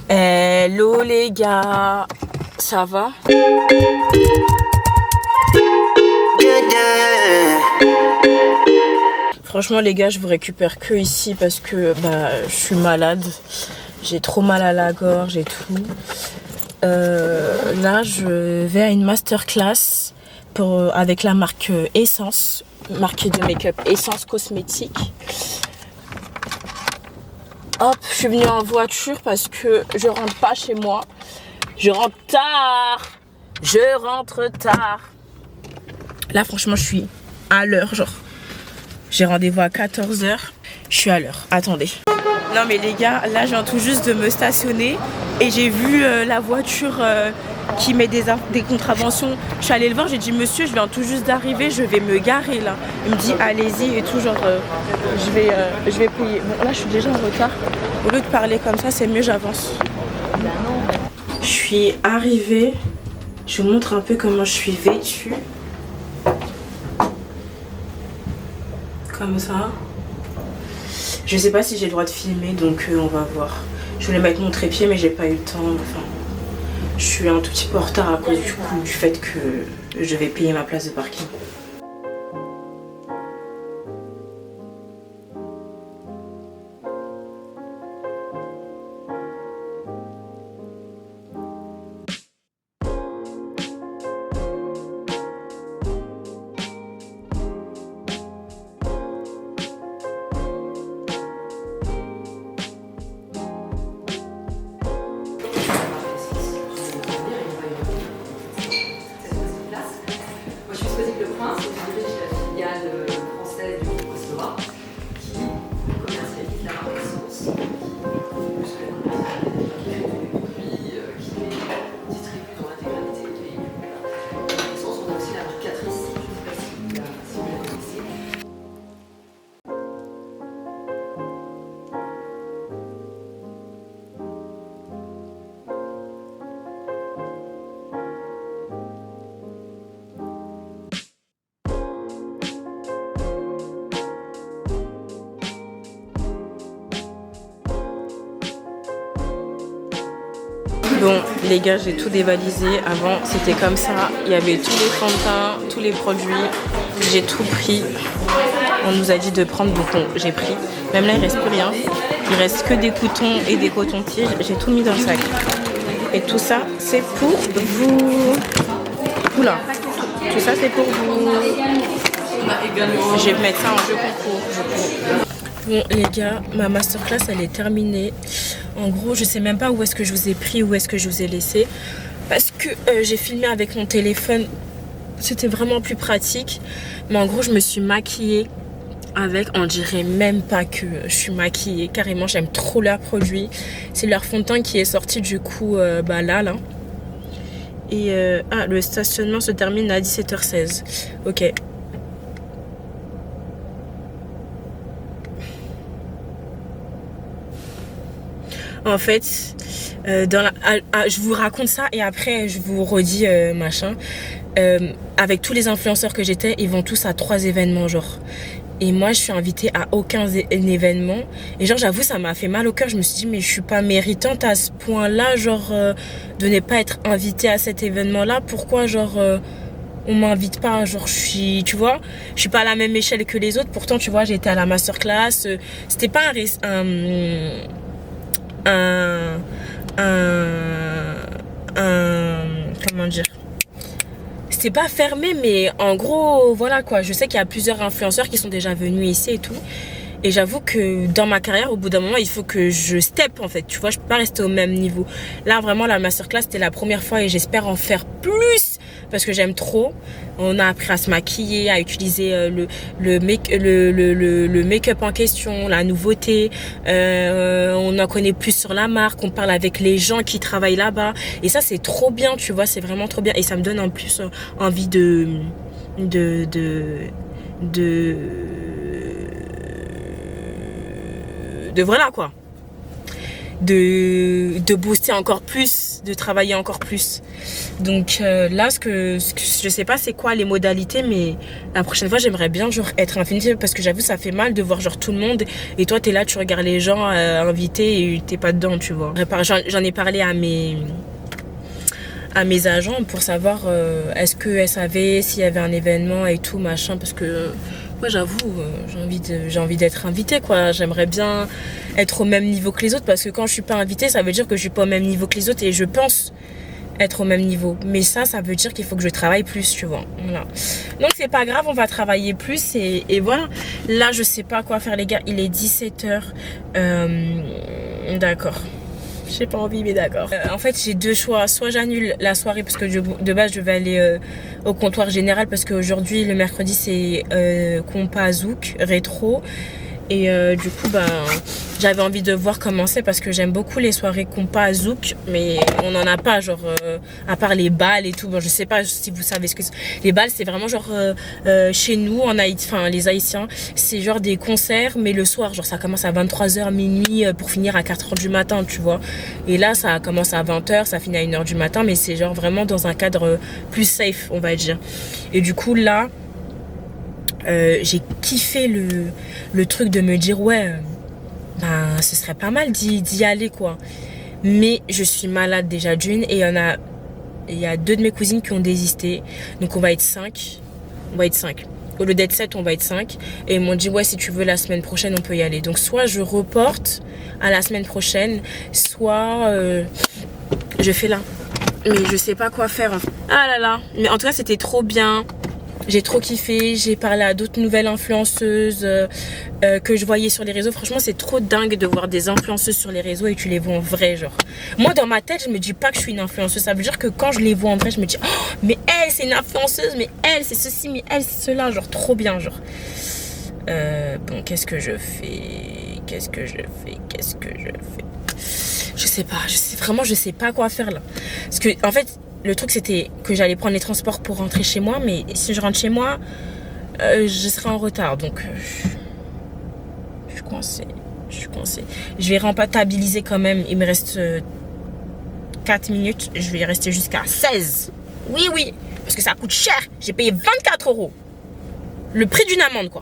Hello les gars, ça va? Franchement les gars, je vous récupère que ici parce que je suis malade. J'ai trop mal à la gorge et tout. Là, je vais à une masterclass avec la marque Essence, marque de make-up Essence Cosmétique. Hop, je suis venue en voiture parce que je rentre pas chez moi. Je rentre tard. Là, franchement, je suis à l'heure, genre. J'ai rendez-vous à 14h. Je suis à l'heure. Attendez. Non, mais les gars, là, je viens tout juste de me stationner. Et j'ai vu la voiture qui met des contraventions. Je suis allée le voir, j'ai dit, monsieur, je viens tout juste d'arriver, je vais me garer, là. Il me dit, allez-y et tout, genre, je vais payer. Bon, là, je suis déjà en retard. Au lieu de parler comme ça, c'est mieux, j'avance. Je suis arrivée. Je vous montre un peu comment je suis vêtue. Comme ça. Je sais pas si j'ai le droit de filmer, donc on va voir. Je voulais mettre mon trépied, mais j'ai pas eu le temps. Enfin, je suis un tout petit peu en retard à cause du fait que je vais payer ma place de parking. Le Prince, je dirige la filiale française du groupe Cosnova qui commercialise la marque Essence, qui fait tous les produits, qui les distribue dans l'intégralité du pays. Essence, on a aussi la marque Catrice, je ne sais pas si vous la connaissez. Bon, les gars, j'ai tout dévalisé. Avant, c'était comme ça. Il y avait tous les fonds de teint, tous les produits. J'ai tout pris. On nous a dit de prendre, donc j'ai pris. Même là, il reste plus rien. Il reste que des coutons et des cotons-tiges. J'ai tout mis dans le sac. Et tout ça, c'est pour vous. Oula, tout ça, c'est pour vous. Je vais mettre ça en jeu concours. Bon les gars, ma masterclass elle est terminée. En gros, je sais même pas où est-ce que je vous ai pris, où est-ce que je vous ai laissé. Parce que j'ai filmé avec mon téléphone. C'était vraiment plus pratique. Mais en gros, je me suis maquillée avec, on dirait même pas que je suis maquillée. Carrément, j'aime trop leurs produits. C'est leur fond de teint qui est sorti du coup là. Et le stationnement se termine à 17h16. Ok. En fait, je vous raconte ça et après je vous redis machin. Avec tous les influenceurs que j'étais, ils vont tous à 3 événements genre. Et moi je suis invitée à aucun événement. Et genre j'avoue ça m'a fait mal au cœur. Je me suis dit mais je suis pas méritante à ce point là genre de ne pas être invitée à cet événement là. Pourquoi genre on m'invite pas, genre je suis, tu vois, je suis pas à la même échelle que les autres. Pourtant tu vois j'ai été à la masterclass. C'était pas comment dire, c'était pas fermé mais en gros voilà quoi, je sais qu'il y a plusieurs influenceurs qui sont déjà venus ici et tout et j'avoue que dans ma carrière au bout d'un moment il faut que je step en fait, tu vois, je peux pas rester au même niveau. Là vraiment la masterclass c'était la première fois et j'espère en faire plus parce que j'aime trop. On a appris à se maquiller, à utiliser le make-up en question, la nouveauté. On en connaît plus sur la marque, on parle avec les gens qui travaillent là-bas. Et ça, c'est trop bien, tu vois, c'est vraiment trop bien. Et ça me donne en plus envie de voilà quoi. de booster encore plus, de travailler encore plus. Donc là, ce que je sais pas c'est quoi les modalités, mais la prochaine fois j'aimerais bien genre être invitée, parce que j'avoue ça fait mal de voir genre tout le monde et toi t'es là, tu regardes les gens invités et t'es pas dedans, tu vois. J'en ai parlé à mes agents pour savoir est-ce qu'elles savaient s'il y avait un événement et tout machin, parce que moi j'avoue j'ai envie d'être invitée quoi. J'aimerais bien être au même niveau que les autres, parce que quand je suis pas invitée ça veut dire que je suis pas au même niveau que les autres, et je pense être au même niveau, mais ça veut dire qu'il faut que je travaille plus, tu vois. Voilà. Donc c'est pas grave, on va travailler plus et voilà. Là je sais pas quoi faire les gars, il est 17h. D'accord. J'ai pas envie, mais d'accord. En fait, j'ai deux choix. Soit j'annule la soirée parce que de base, je vais aller au comptoir général, parce qu'aujourd'hui, le mercredi, c'est compas zouk, rétro. Et du coup, j'avais envie de voir comment c'est, parce que j'aime beaucoup les soirées compas zouk, mais on n'en a pas, genre, à part les balles et tout. Bon, je sais pas si vous savez ce que c'est. Les balles, c'est vraiment genre, chez nous, en Haïti, enfin, les Haïtiens, c'est genre des concerts, mais le soir, genre, ça commence à 23h, minuit, pour finir à 4h du matin, tu vois. Et là, ça commence à 20h, ça finit à 1h du matin, mais c'est genre vraiment dans un cadre plus safe, on va dire. Et du coup, là, j'ai kiffé le truc de me dire ouais ce serait pas mal d'y aller quoi, mais je suis malade déjà d'une, et il y a 2 de mes cousines qui ont désisté, donc on va être 5 au lieu d'être 7, on va être 5, et ils m'ont dit ouais si tu veux la semaine prochaine on peut y aller. Donc soit je reporte à la semaine prochaine, soit je fais là, mais je sais pas quoi faire. Ah là là, mais en tout cas c'était trop bien. J'ai trop kiffé, j'ai parlé à d'autres nouvelles influenceuses que je voyais sur les réseaux. Franchement, c'est trop dingue de voir des influenceuses sur les réseaux et tu les vois en vrai, genre. Moi, dans ma tête, je me dis pas que je suis une influenceuse. Ça veut dire que quand je les vois en vrai, je me dis oh, mais elle, c'est une influenceuse, mais elle, c'est ceci, mais elle, c'est cela. Genre, trop bien, genre. Bon, qu'est-ce que je fais? Je sais pas, je sais pas quoi faire là. Parce que, en fait, le truc c'était que j'allais prendre les transports pour rentrer chez moi, mais si je rentre chez moi, je serai en retard, donc je suis coincée. Je vais rentabiliser quand même, il me reste 4 minutes, je vais y rester jusqu'à 16. Oui, parce que ça coûte cher, j'ai payé 24 €. Le prix d'une amende quoi.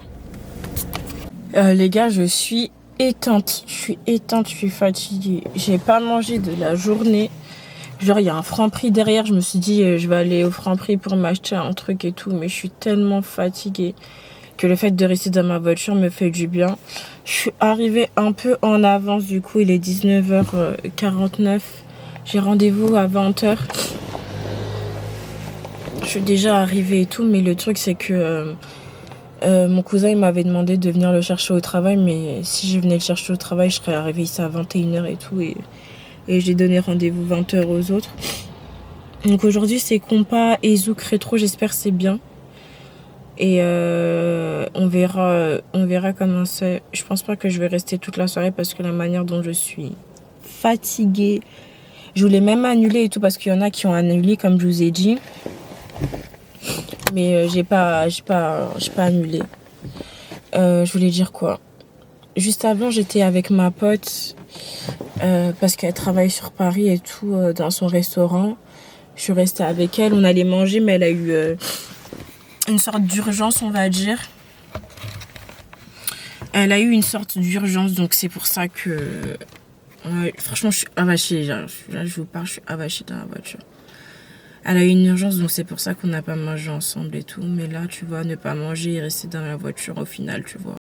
Les gars, je suis éteinte, je suis fatiguée. J'ai pas mangé de la journée. Genre, il y a un Franprix derrière. Je me suis dit, je vais aller au Franprix pour m'acheter un truc et tout. Mais je suis tellement fatiguée que le fait de rester dans ma voiture me fait du bien. Je suis arrivée un peu en avance. Du coup, il est 19h49. J'ai rendez-vous à 20h. Je suis déjà arrivée et tout. Mais le truc, c'est que mon cousin, il m'avait demandé de venir le chercher au travail. Mais si je venais le chercher au travail, je serais arrivée ici à 21h et tout. Et j'ai donné rendez-vous 20h aux autres. Donc aujourd'hui c'est compas et zouk rétro, j'espère que c'est bien. Et on verra comment c'est. Je pense pas que je vais rester toute la soirée, parce que la manière dont je suis fatiguée. Je voulais même annuler et tout, parce qu'il y en a qui ont annulé comme je vous ai dit. Mais j'ai pas annulé. Je voulais dire quoi? Juste avant j'étais avec ma pote. Parce qu'elle travaille sur Paris et tout, dans son restaurant. Je suis restée avec elle, on allait manger, mais elle a eu une sorte d'urgence, on va dire. Elle a eu une sorte d'urgence, donc c'est pour ça que franchement je suis avachée. Là je vous parle, je suis avachée dans la voiture. Elle a eu une urgence, donc c'est pour ça qu'on n'a pas mangé ensemble et tout. Mais là tu vois, ne pas manger et rester dans la voiture au final, tu vois,